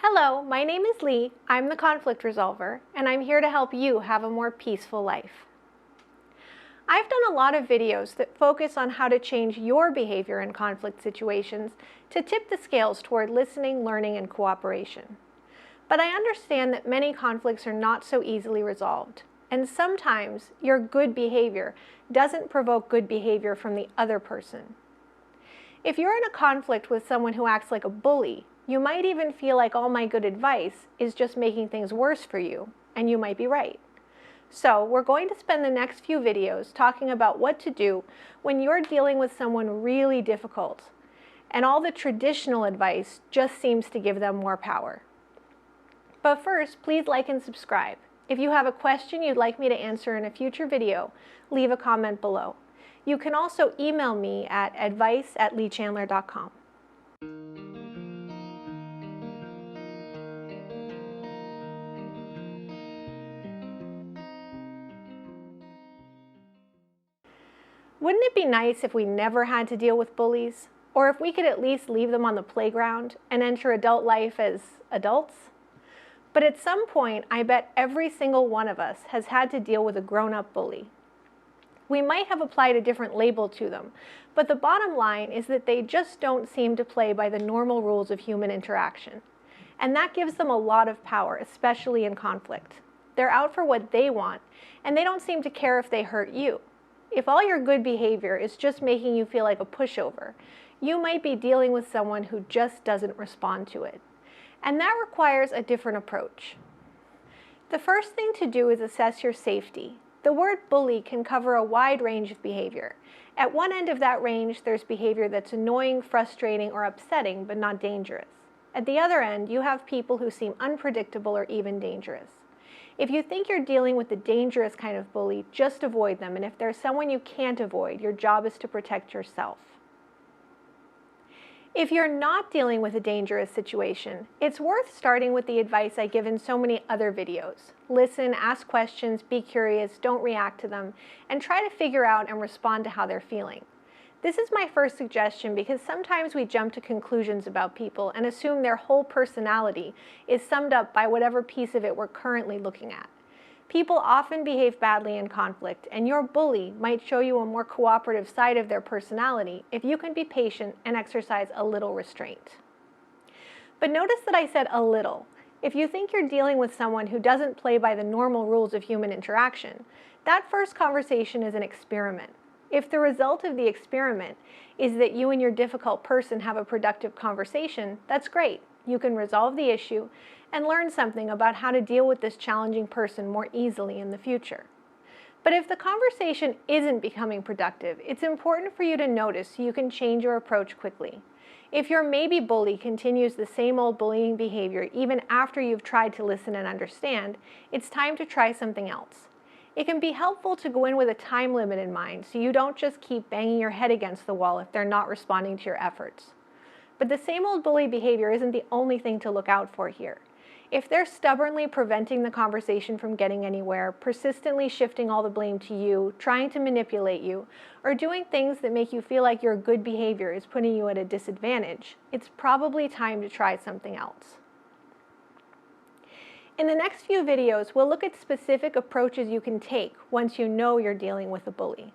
Hello, my name is Lee. I'm the conflict resolver, and I'm here to help you have a more peaceful life. I've done a lot of videos that focus on how to change your behavior in conflict situations to tip the scales toward listening, learning, and cooperation. But I understand that many conflicts are not so easily resolved, and sometimes your good behavior doesn't provoke good behavior from the other person. If you're in a conflict with someone who acts like a bully, you might even feel like all my good advice is just making things worse for you, and you might be right. So we're going to spend the next few videos talking about what to do when you're dealing with someone really difficult, and all the traditional advice just seems to give them more power. But first, please like and subscribe. If you have a question you'd like me to answer in a future video, leave a comment below. You can also email me at advice@leechandler.com. Wouldn't it be nice if we never had to deal with bullies? Or if we could at least leave them on the playground and enter adult life as adults? But at some point, I bet every single one of us has had to deal with a grown-up bully. We might have applied a different label to them, but the bottom line is that they just don't seem to play by the normal rules of human interaction. And that gives them a lot of power, especially in conflict. They're out for what they want, and they don't seem to care if they hurt you. If all your good behavior is just making you feel like a pushover, you might be dealing with someone who just doesn't respond to it. And that requires a different approach. The first thing to do is assess your safety. The word bully can cover a wide range of behavior. At one end of that range, there's behavior that's annoying, frustrating, or upsetting, but not dangerous. At the other end, you have people who seem unpredictable or even dangerous. If you think you're dealing with the dangerous kind of bully, just avoid them. And if there's someone you can't avoid, your job is to protect yourself. If you're not dealing with a dangerous situation, it's worth starting with the advice I give in so many other videos. Listen, ask questions, be curious, don't react to them, and try to figure out and respond to how they're feeling. This is my first suggestion because sometimes we jump to conclusions about people and assume their whole personality is summed up by whatever piece of it we're currently looking at. People often behave badly in conflict, and your bully might show you a more cooperative side of their personality if you can be patient and exercise a little restraint. But notice that I said a little. If you think you're dealing with someone who doesn't play by the normal rules of human interaction, that first conversation is an experiment. If the result of the experiment is that you and your difficult person have a productive conversation, that's great. You can resolve the issue and learn something about how to deal with this challenging person more easily in the future. But if the conversation isn't becoming productive, it's important for you to notice so you can change your approach quickly. If your maybe bully continues the same old bullying behavior even after you've tried to listen and understand, it's time to try something else. It can be helpful to go in with a time limit in mind so you don't just keep banging your head against the wall if they're not responding to your efforts. But the same old bully behavior isn't the only thing to look out for here. If they're stubbornly preventing the conversation from getting anywhere, persistently shifting all the blame to you, trying to manipulate you, or doing things that make you feel like your good behavior is putting you at a disadvantage, it's probably time to try something else. In the next few videos, we'll look at specific approaches you can take once you know you're dealing with a bully.